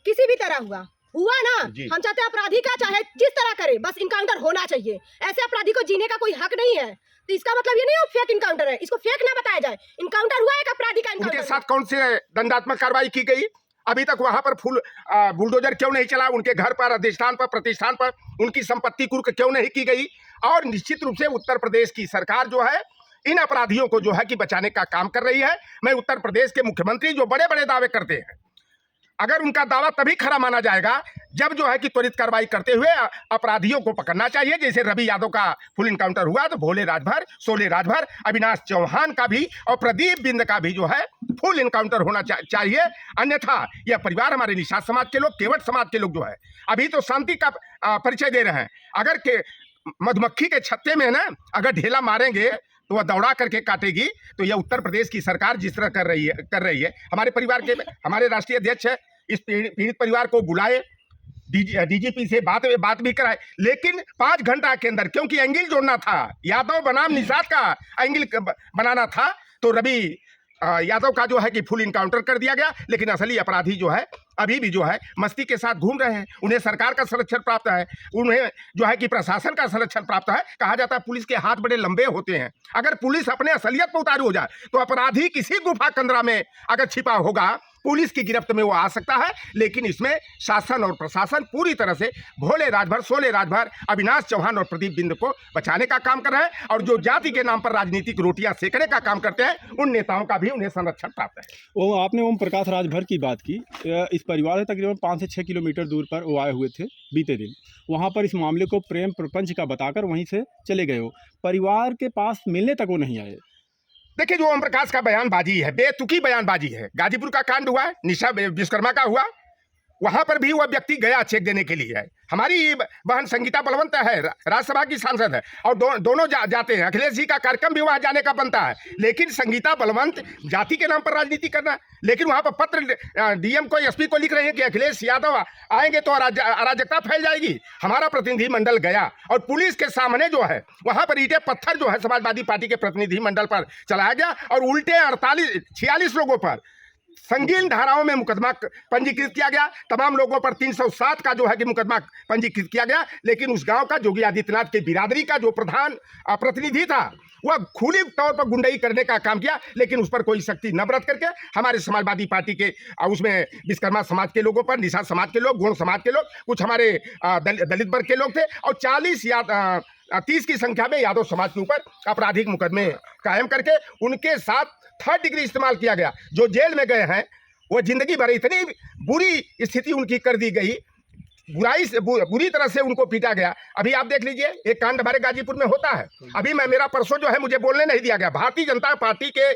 किसी भी तरह हुआ ना, हम चाहते हैं अपराधी का चाहे जिस तरह करे, बस इनकाउंटर होना चाहिए। ऐसे अपराधी को जीने का कोई हक नहीं है। तो इसका मतलब ये नहीं है फेक इनकाउंटर है, इसको फेक ना बताया जाए। इनकाउंटर हुआ एक अपराधी का। उनके साथ कौन से दंडात्मक कार्रवाई की गई? अभी तक वहां पर फुल बुलडोजर क्यों नहीं चला? उनके घर पर, अधिष्ठान पर, प्रतिष्ठान पर उनकी संपत्ति कुर्क क्यों नहीं की गई? और निश्चित रूप से उत्तर प्रदेश की सरकार जो है इन अपराधियों को जो है कि बचाने का काम कर रही है। मैं उत्तर प्रदेश के मुख्यमंत्री जो बड़े बड़े दावे करते हैं, अगर उनका दावा तभी खरा माना जाएगा जब जो है कि त्वरित कार्रवाई करते हुए अपराधियों को पकड़ना चाहिए। जैसे रवि यादव का फुल इनकाउंटर हुआ तो भोले राजभर, सोले राजभर, अविनाश चौहान का भी और प्रदीप बिंद का भी जो है फुल इनकाउंटर होना चाहिए। अन्यथा यह परिवार, हमारे निषाद समाज के लोग, केवट समाज के लोग जो है अभी तो शांति का परिचय दे रहे हैं। अगर के मधुमक्खी के छत्ते में ना अगर ढेला मारेंगे तो वह दौड़ा करके काटेगी। तो यह उत्तर प्रदेश की सरकार जिस तरह कर रही है हमारे परिवार के, हमारे राष्ट्रीय अध्यक्ष है, इस पीड़ित परिवार को बुलाए, डीजीपी से बात भी कराए, लेकिन 5 घंटा के अंदर, क्योंकि एंगल जोड़ना था, यादव बनाम निषाद का एंगल बनाना था, तो रवि यादव का जो है कि फुल इनकाउंटर कर दिया गया। लेकिन असली अपराधी जो है अभी भी जो है मस्ती के साथ घूम रहे हैं। उन्हें सरकार का संरक्षण प्राप्त है, उन्हें जो है कि प्रशासन का संरक्षण प्राप्त है। कहा जाता है पुलिस के हाथ बड़े लंबे होते हैं। अगर पुलिस अपने असलियत पर उतारू हो जाए तो अपराधी किसी गुफा कंदरा में अगर छिपा होगा, पुलिस की गिरफ्त में वो आ सकता है। लेकिन इसमें शासन और प्रशासन पूरी तरह से भोले राजभर, सोले राजभर, अविनाश चौहान और प्रदीप बिंद को बचाने का काम कर रहे हैं। और जो जाति के नाम पर राजनीतिक रोटियां सेकने का काम करते हैं, उन नेताओं का भी उन्हें संरक्षण प्राप्त है। वो आपने ओम प्रकाश राजभर की बात की। इस परिवार से तकरीबन 5 से 6 किलोमीटर दूर पर वो आए हुए थे बीते दिन। वहाँ पर इस मामले को प्रेम प्रपंच का बताकर वहीं से चले गए। हो परिवार के पास मिलने तक वो नहीं आए। देखिए, जो ओम प्रकाश का बयानबाजी है, बेतुकी बयानबाजी है। गाजीपुर का कांड हुआ, निशा विश्वकर्मा का हुआ, वहां पर भी वह व्यक्ति गया चेक देने के लिए। हमारी बहन संगीता बलवंत है, राज्यसभा की सांसद है, और दोनों जाते हैं। अखिलेश जी का कार्यक्रम भी वहां जाने का बनता है। लेकिन संगीता बलवंत जाति के नाम पर राजनीति करना, लेकिन वहां पर पत्र डीएम को, एसपी को लिख रहे हैं कि अखिलेश यादव आएंगे तो अराजकता फैल जाएगी। हमारा प्रतिनिधि मंडल गया और पुलिस के सामने जो है वहां पर ईंटे पत्थर जो है समाजवादी पार्टी के प्रतिनिधि मंडल पर चलाया गया और उल्टे 46 लोगों पर संगीन धाराओं में मुकदमा पंजीकृत किया गया। तमाम लोगों पर 307 का जो है कि मुकदमा पंजीकृत किया गया। लेकिन उस गांव का योगी आदित्यनाथ के बिरादरी का जो प्रधान प्रतिनिधि था, वह खुली तौर पर गुंडाई करने का काम किया। लेकिन उस पर कोई सख्ती न बरत करके हमारे समाजवादी पार्टी के, उसमें विश्वकर्मा समाज के लोगों पर, निषाद समाज के लोग, गौड़ समाज के लोग, कुछ हमारे दलित वर्ग के लोग थे, और 30 की संख्या में यादव समाज के ऊपर आपराधिक मुकदमे कायम करके उनके साथ 3rd डिग्री इस्तेमाल किया गया। जो जेल में गए हैं वो जिंदगी भर इतनी बुरी स्थिति उनकी कर दी गई, बुरी तरह से उनको पीटा गया। अभी आप देख लीजिए, एक कांड हमारे गाजीपुर में होता है। अभी मेरा परसों जो है मुझे बोलने नहीं दिया गया। भारतीय जनता पार्टी के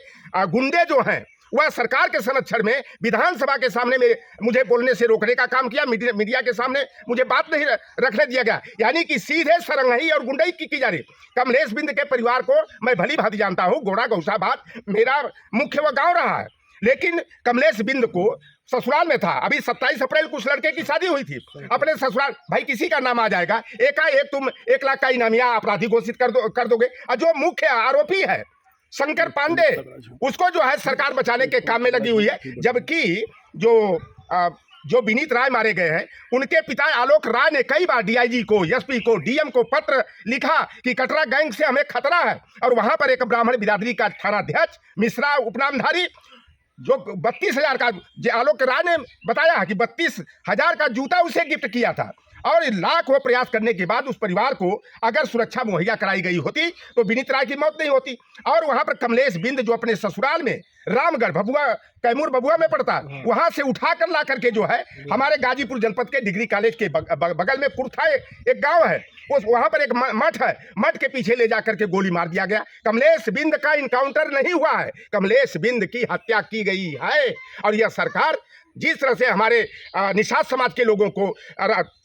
गुंडे जो हैं वह सरकार के संरक्षण में विधानसभा के सामने मुझे बोलने से रोकने का काम किया। मीडिया के सामने मुझे बात नहीं रखने दिया गया। यानी कि सीधे सरंगही और गुंडई की जा रही। कमलेश बिंद के परिवार को मैं भली भांति जानता हूँ। गोड़ा गौसाबाद मेरा मुख्य वह गाँव रहा है। लेकिन कमलेश बिंद को ससुराल में था। अभी 27 अप्रैल को उस लड़के की शादी हुई थी अपने ससुराल। भाई किसी का नाम आ जाएगा, एकाएक तुम 1 लाख का इनामिया अपराधी घोषित कर दोगे। और जो मुख्य आरोपी है शंकर पांडे, उसको जो है सरकार बचाने के काम में लगी हुई है। जबकि जो विनीत राय मारे गए हैं, उनके पिता आलोक राय ने कई बार डीआईजी को, एसपी को, डीएम को पत्र लिखा कि कटरा गैंग से हमें खतरा है। और वहां पर एक ब्राह्मण बिरादरी का थानाध्यक्ष मिश्रा उपनामधारी, जो 32,000 का, आलोक राय ने बताया कि 32,000 का जूता उसे गिफ्ट किया था। और लाख वो प्रयास करने के बाद उस परिवार को अगर सुरक्षा मुहैया कराई गई होती तो विनीत राय की मौत नहीं होती। और वहां पर कमलेश बिंद जो अपने ससुराल में रामगढ़ भभुआ, कैमूर भभुआ में पड़ता है, वहां से उठा कर ला करके जो है हमारे गाजीपुर जनपद के डिग्री कॉलेज के बगल में पुरथा एक गांव है, वहां पर एक मठ है, मठ के पीछे ले जाकर के गोली मार दिया गया। कमलेश बिंद का इनकाउंटर नहीं हुआ है, कमलेश बिंद की हत्या की गई है। और यह सरकार जिस तरह से हमारे निषाद समाज के लोगों को,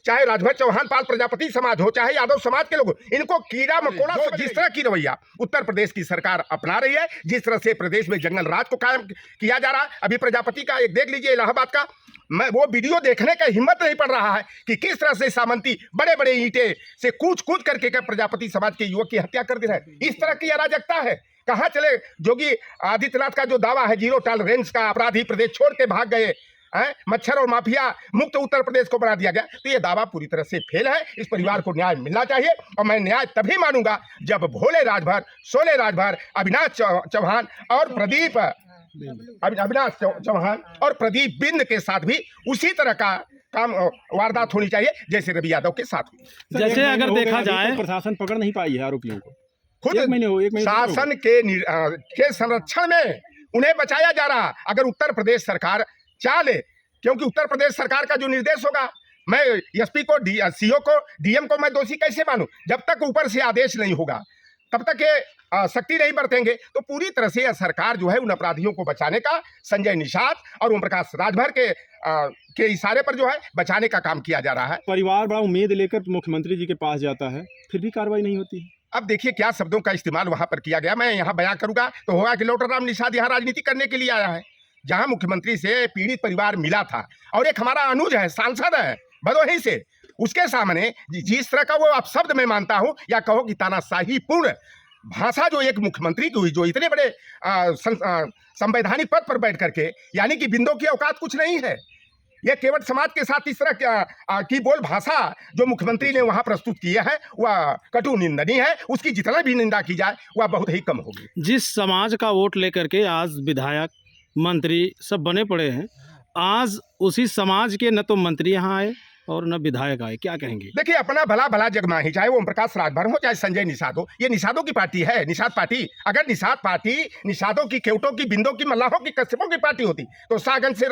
चाहे राजभर चौहान पाल प्रजापति समाज हो, चाहे यादव समाज के लोग, इनको कीड़ा मकोड़ा, जिस तरह की रवैया उत्तर प्रदेश की सरकार अपना रही है, जिस तरह से प्रदेश में जंगल राज को कायम किया जा रहा है। अभी प्रजापति का एक देख लीजिए, इलाहाबाद का, मैं वो वीडियो देखने का हिम्मत नहीं पड़ रहा है कि किस तरह से सामंती बड़े बड़े ईंटे से कूच करके प्रजापति समाज के युवक की हत्या कर दे रहा है। इस तरह की अराजकता है। कहाँ चले योगी आदित्यनाथ का जो दावा है जीरो टॉलरेंस का, अपराधी प्रदेश छोड़ के भाग गए, मच्छर और माफिया मुक्त उत्तर प्रदेश को बना दिया गया, तो ये दावा पूरी तरह से फेल है। इस परिवार को न्याय मिलना चाहिए और मैं न्याय तभी मानूंगा जब भोले राजभर, सोले राजभर, अविनाश चौहान और प्रदीप बिंद के साथ भी उसी तरह का काम वारदात होनी चाहिए जैसे रवि यादव के साथ हुई। जैसे अगर देखा जाए प्रशासन पकड़ नहीं पाई है आरोपियों को, खुद एक महीने शासन के संरक्षण में उन्हें बचाया जा रहा। अगर उत्तर प्रदेश सरकार चाहे, क्योंकि उत्तर प्रदेश सरकार का जो निर्देश होगा, मैं एसपी को, सीओ को, डीएम को मैं दोषी कैसे मानूं? जब तक ऊपर से आदेश नहीं होगा तब तक ये सख्ती नहीं बरतेंगे। तो पूरी तरह से यह सरकार जो है उन अपराधियों को बचाने का, संजय निषाद और ओम प्रकाश राजभर के इशारे पर जो है बचाने का काम किया जा रहा है। परिवार बड़ा उम्मीद लेकर मुख्यमंत्री जी के पास जाता है, फिर भी कार्रवाई नहीं होती है। अब देखिए क्या शब्दों का इस्तेमाल वहां पर किया गया, मैं यहाँ बयां करूंगा तो होगा कि लोटाराम निषाद यहाँ राजनीति करने के लिए आया है। जहां मुख्यमंत्री से पीड़ित परिवार मिला था और एक हमारा अनुज है, सांसद है भदोही से, उसके सामने जिस तरह का वो अपशब्द मैं मानता हूं या कहो कि तानाशाही पूर्ण भाषा जो एक मुख्यमंत्री की हुई, जो इतने बड़े संवैधानिक पद पर बैठ करके, यानी कि बिंदों की औकात कुछ नहीं है। यह केवट समाज के साथ इस तरह की बोल भाषा जो मुख्यमंत्री ने वहां प्रस्तुत किया है वह कटु निंदनीय है। उसकी जितना भी निंदा की जाए वह बहुत ही कम होगी। जिस समाज का वोट लेकर के आज विधायक, मंत्री सब बने पड़े हैं, आज उसी समाज के न तो मंत्री यहाँ आए और न विधायक आए, क्या कहेंगे? देखिए अपना भला भला जगमाही, चाहे वो ओम प्रकाश राजभर हो चाहे संजय निषाद हो, ये निषादों की पार्टी है, निषाद पार्टी। अगर निषाद पार्टी निषादों की, केवटों की, बिंदों की, मल्लाहों की, कश्यपों की पार्टी होती तो सागंज से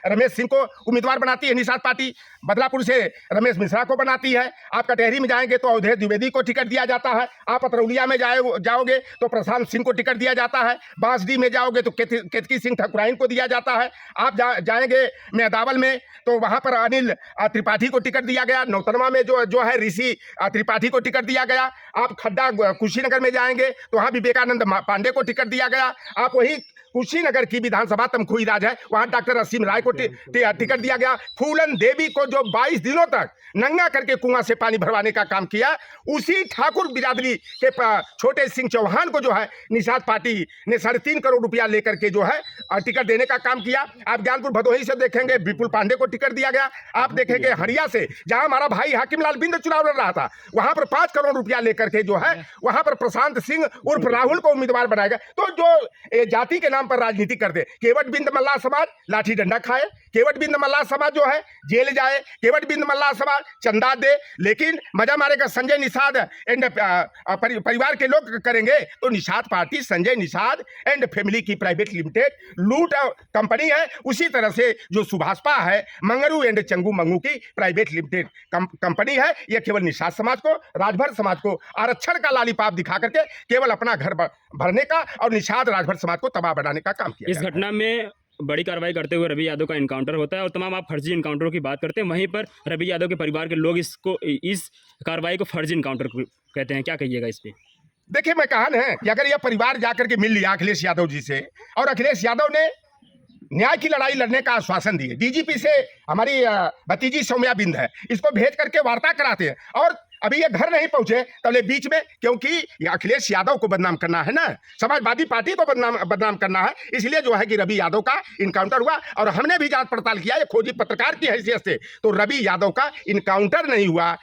रमेश सिंह को उम्मीदवार बनाती है निषाद पार्टी, बदलापुर से रमेश मिश्रा को बनाती है। आप कटहरी में जाएंगे तो अवधेश द्विवेदी को टिकट दिया जाता है। आप अतरौलिया में जाओगे तो प्रशांत सिंह को टिकट दिया जाता है। बांसडी में जाओगे तो केतकी सिंह ठकुराइन को दिया जाता है। आप जाएंगे मेहदावल में तो वहाँ पर अनिल त्रिपाठी को टिकट दिया गया। नौतनवा में जो है ऋषि त्रिपाठी को टिकट दिया गया। आप खड्डा कुशीनगर में जाएंगे तो वहाँ विवेकानंद पांडे को टिकट दिया गया। आप वही कुशीनगर की विधानसभा तमकुही राज है, वहाँ डॉक्टर असीम राय को टिकट दिया गया। फूलन देवी को जो 22 दिनों तक नंगा करके कुआं से पानी भरवाने का काम किया, उसी ठाकुर बिरादरी के छोटे सिंह चौहान को जो है निषाद पार्टी ने 3.5 करोड़ रुपया लेकर के जो है टिकट देने का काम किया। आप ज्ञानपुर भदोही से देखेंगे विपुल पांडे को टिकट दिया गया। आप देखेंगे हरिया से जहां हमारा भाई हाकिम लाल बिंद चुनाव लड़ रहा था, वहां पर 5 करोड़ रुपया लेकर के जो है वहां पर प्रशांत सिंह उर्फ राहुल को उम्मीदवार बनाया गया। तो जो जाति के नाम पर राजनीति कर दे, केवट बिंद मल्लाह समाज लाठी डंडा खाए, केवट बिंद मल्लाह समाज जो है जेल जाए, केवट बिंद मल्लाह समाज चंदा दे, लेकिन मजा मारेगा संजय निषाद एंड परिवार के लोग करेंगे तो Nishad party Sanjay Nishad and family की प्राइवेट लिमिटेड लूट कंपनी है। उसी तरह से जो सुभाषपा है मंगरू एंड चंगू मंगू की प्राइवेट लिमिटेड कंपनी है। यह केवल निषाद समाज को, राजभर समाज को आरक्षण का लालीपाप दिखा करके केवल अपना घर भरने का और निषाद राजभर समाज को तबाह बनाने का काम किया। इस घटना में बड़ी कार्रवाई करते हुए रवि यादव का इनकाउंटर होता है और तमाम आप फर्जी इनकाउंटरों की बात करते हैं, वहीं पर रवि यादव के परिवार के लोग इस कार्रवाई को फर्जी इनकाउंटर कहते हैं, क्या कहिएगा इस पे? देखिए मैं कहा है कि अगर यह परिवार जाकर के मिल लिया अखिलेश यादव जी से और अखिलेश यादव ने न्याय की लड़ाई लड़ने का आश्वासन दिए, डीजीपी से हमारी भतीजी सौम्या बिंद है, इसको भेज करके वार्ता कराते हैं और अभी ये घर नहीं पहुंचे तब बीच में, क्योंकि अखिलेश यादव को बदनाम करना है ना, समाजवादी पार्टी को बदनाम करना है, इसलिए जो है कि रवि यादव का इनकाउंटर हुआ। और हमने भी जांच पड़ताल किया, ये खोजी पत्रकार की हैसियत से, तो रवि यादव का इनकाउंटर नहीं हुआ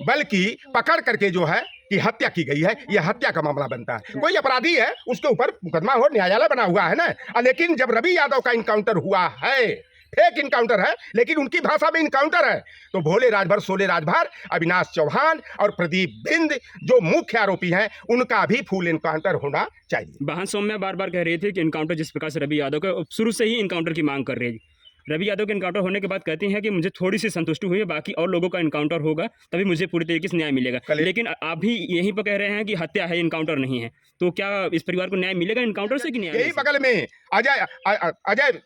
बल्कि पकड़ करके जो है कि हत्या की गई है। यह हत्या का मामला बनता है। कोई अपराधी है उसके ऊपर मुकदमा हो, न्यायालय बना हुआ है ना। लेकिन जब रवि यादव का इनकाउंटर हुआ है, फेक इनकाउंटर है लेकिन उनकी भाषा में इनकाउंटर है, तो भोले राजभर, सोले राजभर, अविनाश चौहान और प्रदीप बिंद जो मुख्य आरोपी हैं उनका भी फुल इनकाउंटर होना चाहिए। बहन सौम्या बार बार कह रही थी कि इनकाउंटर जिस प्रकार से रवि यादव का शुरू से ही इनकाउंटर की मांग कर रही है। रवि यादव के इनकाउंटर होने के बाद कहती हैं कि मुझे थोड़ी सी संतुष्टि हुई है, बाकी और लोगों का इनकाउंटर होगा तभी मुझे पूरी तरीके से न्याय मिलेगा। लेकिन आप भी यहीं पर कह रहे हैं कि हत्या है, इनकाउंटर नहीं है, तो क्या इस परिवार को न्याय मिलेगा इनकाउंटर से कि न्याय? यही बगल में अजय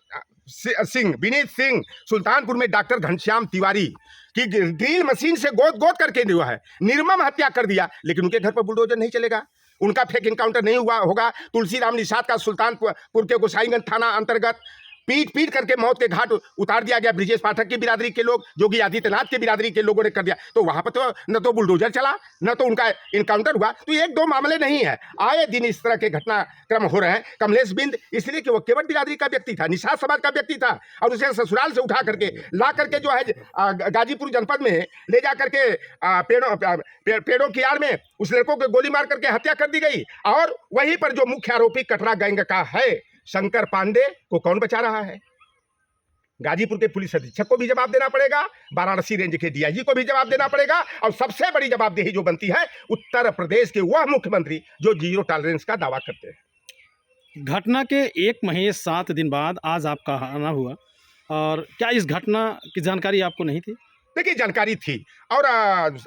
सिंह, विनीत सिंह, सुल्तानपुर में डॉक्टर घनश्याम तिवारी की ड्रिल मशीन से गोद करके जो है निर्मम हत्या कर दिया, लेकिन उनके घर पर बुलडोजर नहीं चलेगा, उनका फेक इनकाउंटर नहीं हुआ होगा। तुलसीराम निषाद का सुल्तानपुर के गोसाईगंज थाना अंतर्गत पीट पीट करके मौत के घाट उतार दिया गया। ब्रिजेश पाठक की बिरादरी के लोग, योगी आदित्यनाथ की बिरादरी के लोगों ने कर दिया। तो वहां पर तो न तो बुलडोजर चला, न तो उनका इनकाउंटर हुआ। तो एक दो मामले नहीं है, आए दिन इस तरह के घटनाक्रम हो रहे हैं। कमलेश बिंद इसलिए कि वो केवट बिरादरी का व्यक्ति था, निषाद समाज का व्यक्ति था, और उसे ससुराल से उठा करके ला करके जो है गाजीपुर जनपद में ले जा करके पेड़ों की आड़ में उस लड़कों को गोली मार करके हत्या कर दी गई। और वहीं पर जो मुख्य आरोपी कटरा गैंग का है शंकर पांडे को कौन बचा रहा है? गाजीपुर के पुलिस अधीक्षक को भी जवाब देना पड़ेगा, वाराणसी रेंज के डीआईजी को भी जवाब देना पड़ेगा, और सबसे बड़ी जवाबदेही जो बनती है उत्तर प्रदेश के वह मुख्यमंत्री जो जीरो टॉलरेंस का दावा करते हैं। घटना के 1 महीने 7 दिन बाद आज आपका आना हुआ, और क्या इस घटना की जानकारी आपको नहीं थी? देखिए, जानकारी थी, और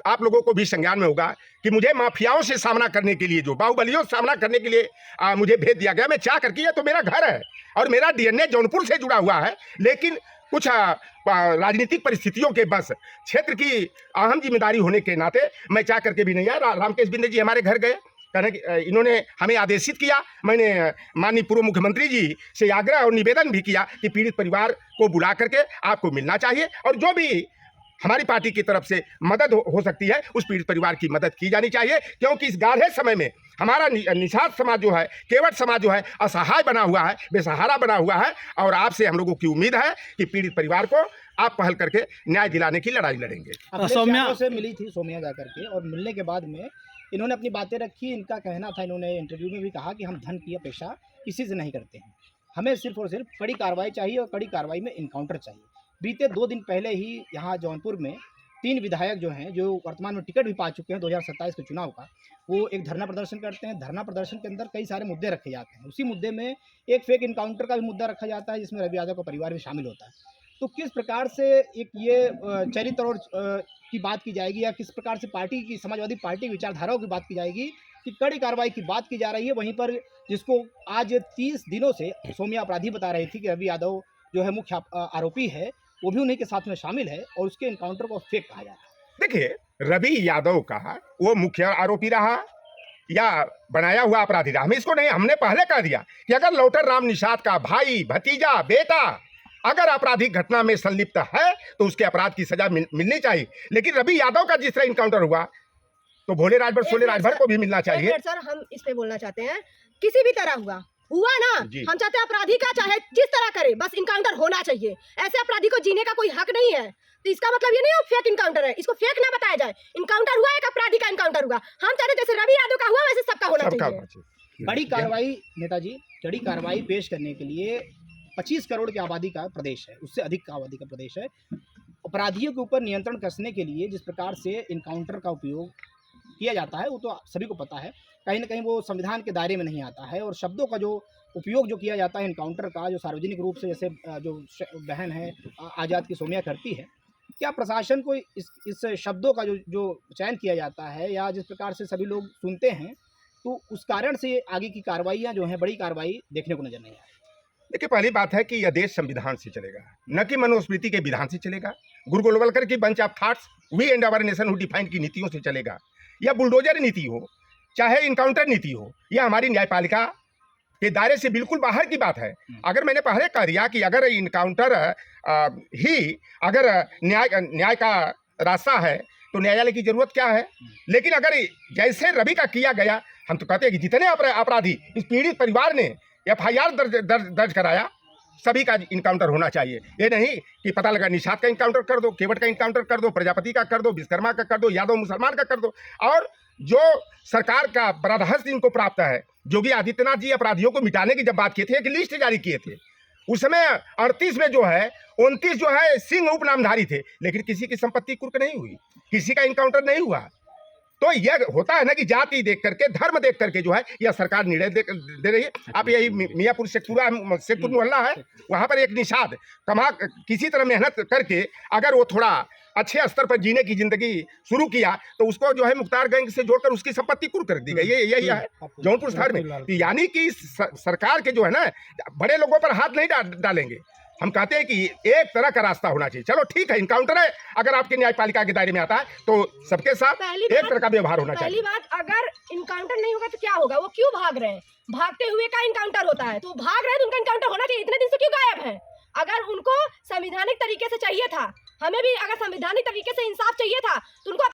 आप लोगों को भी संज्ञान में होगा कि मुझे माफियाओं से सामना करने के लिए, जो बाहुबलियों से सामना करने के लिए मुझे भेज दिया गया। मैं चाह करके, ये तो मेरा घर है और मेरा डीएनए जौनपुर से जुड़ा हुआ है, लेकिन कुछ राजनीतिक परिस्थितियों के बस क्षेत्र की अहम जिम्मेदारी होने के नाते मैं चाह करके भी नहीं आया। रामकेश बिंदे जी हमारे घर गए, कहने कि इन्होंने हमें आदेशित किया। मैंने माननीय पूर्व मुख्यमंत्री जी से आग्रह और निवेदन भी किया कि पीड़ित परिवार को बुला करके आपको मिलना चाहिए, और जो भी हमारी पार्टी की तरफ से मदद हो सकती है उस पीड़ित परिवार की मदद की जानी चाहिए, क्योंकि इस गाढ़े समय में हमारा निषाद समाज जो है, केवट समाज जो है, असहाय बना हुआ है, बेसहारा बना हुआ है। और आपसे हम लोगों की उम्मीद है कि पीड़ित परिवार को आप पहल करके न्याय दिलाने की लड़ाई लड़ेंगे। सौम्या से मिली थी सोम्या जा करके, और मिलने के बाद में इन्होंने अपनी बातें रखी। इनका कहना था, इन्होंने इंटरव्यू में भी कहा कि हम धन की अपेक्षा किसी से नहीं करते हैं, हमें सिर्फ और सिर्फ कड़ी कार्रवाई चाहिए, और कड़ी कार्रवाई में इनकाउंटर चाहिए। बीते 2 दिन पहले ही यहाँ जौनपुर में 3 विधायक जो हैं, जो वर्तमान में टिकट भी पा चुके हैं 2027 के चुनाव का, वो एक धरना प्रदर्शन करते हैं। धरना प्रदर्शन के अंदर कई सारे मुद्दे रखे जाते हैं। उसी मुद्दे में एक फेक इनकाउंटर का भी मुद्दा रखा जाता है, जिसमें रवि यादव का परिवार भी शामिल होता है। तो किस प्रकार से एक ये चरित्र की बात की जाएगी, या किस प्रकार से पार्टी की, समाजवादी पार्टी की विचारधाराओं की बात की जाएगी कि कड़ी कार्रवाई की बात की जा रही है, वहीं पर जिसको आज 30 दिनों से सोम्या अपराधी बता रही थी कि रवि यादव जो है मुख्य आरोपी है, वो भी उन्हीं के साथ में शामिल है, और उसके इनकाउंटर को फेक कहा जाता है। देखिए, रवि यादव का वो मुख्य आरोपी रहा या बनाया हुआ अपराधी रहा, हमें इसको नहीं, हमने पहले कह दिया कि अगर लौटर राम निषाद का भाई, भतीजा, बेटा अगर आपराधिक घटना में संलिप्त है तो उसके अपराध की सजा मिलनी चाहिए। लेकिन रवि यादव का जिस तरह इनकाउंटर हुआ, तो भोले राजभर सोले राजभर को भी मिलना चाहिए। सर, हम इस पे बोलना चाहते हैं, किसी भी तरह हुआ ना, हम चाहते हैं अपराधी का चाहे जिस तरह करे, बस इनकाउंटर होना चाहिए। ऐसे अपराधी को जीने का कोई हक नहीं है। तो इसका मतलब ये नहीं है फेक इनकाउंटर है, इसको फेक ना बताया जाए। इनकाउंटर हुआ, एक अपराधी का इनकाउंटर हुआ। हम चाहते हैं जैसे रवि यादव का हुआ वैसे सबका होना चाहिए। बड़ी कार्रवाई नेताजी, कड़ी कार्रवाई पेश करने के लिए 25 करोड़ की आबादी का प्रदेश है, उससे अधिक का आबादी का प्रदेश है। अपराधियों के ऊपर नियंत्रण कसने के लिए जिस प्रकार से इनकाउंटर का उपयोग किया जाता है, वो तो सभी को पता है। कहीं ना कहीं वो संविधान के दायरे में नहीं आता है, और शब्दों का जो उपयोग जो किया जाता है इनकाउंटर का, जो सार्वजनिक रूप से, जैसे जो बहन है आज़ाद की सोम्या करती है, क्या प्रशासन को इस शब्दों का जो चयन किया जाता है, या जिस प्रकार से सभी लोग सुनते हैं, तो उस कारण से आगे की कार्रवाइयाँ जो हैं, बड़ी कार्रवाई देखने को नजर नहीं आ रही। देखिए, पहली बात है कि यह देश संविधान से चलेगा, न कि मनुस्मृति के विधान से चलेगा। गुरु गोलवलकर की bunch of thoughts, we and our nation who define की नीतियों से चलेगा। यह बुलडोजर नीति हो, चाहे इनकाउंटर नीति हो, यह हमारी न्यायपालिका के दायरे से बिल्कुल बाहर की बात है। अगर मैंने पहले कह दिया कि अगर इनकाउंटर ही अगर न्याय का रास्ता है, तो न्यायालय की जरूरत क्या है? लेकिन अगर जैसे रवि का किया गया, हम तो कहते हैं कि जितने अपराधी, इस पीड़ित परिवार ने FIR दर्ज कराया, सभी का इनकाउंटर होना चाहिए। ये नहीं कि पता लगा निषाद का इनकाउंटर कर दो, केवट का इनकाउंटर कर दो, प्रजापति का कर दो, विश्वकर्मा का कर दो, यादव मुसलमान का कर दो। और जो सरकार का बरादहस्त इनको प्राप्त है, योगी आदित्यनाथ जी अपराधियों को मिटाने की जब बात किए थे, एक लिस्ट जारी किए थे, उस समय 38 में जो है 29 जो है सिंह उपनामधारी थे, लेकिन किसी की संपत्ति कुर्क नहीं हुई, किसी का इनकाउंटर नहीं हुआ। तो यह होता है ना कि जाति देख करके, धर्म देख करके जो है यह सरकार निर्णय दे रही है। आप यही मियाँपुर शेखपुर मोहल्ला है, वहाँ पर एक निषाद किसी तरह मेहनत करके अगर वो थोड़ा अच्छे स्तर पर जीने की जिंदगी शुरू किया, तो उसको जो है मुख्तार गैंग से जोड़कर उसकी संपत्ति कुर्क कर दी गई। यही है जौनपुर शहर में। यानी कि सरकार के जो है ना, बड़े लोगों पर हाथ नहीं डालेंगे। हम कहते हैं कि एक तरह का रास्ता होना चाहिए। चलो ठीक है, इनकाउंटर है, अगर आपके न्यायपालिका के दायरे में आता है तो सबके साथ एक तरह का व्यवहार होना चाहिए। पहली बात, अगर इनकाउंटर नहीं होगा तो क्या होगा? वो क्यों भाग रहे हैं? भागते हुए का इनकाउंटर होता है, तो भाग रहे हैं तो उनका इनकाउंटर होना चाहिए। इतने दिन से क्यों गायब है? अगर उनको संवैधानिक तरीके से चाहिए था, हमें भी अगर संवैधानिक तरीके से इंसाफ चाहिए था तो उनको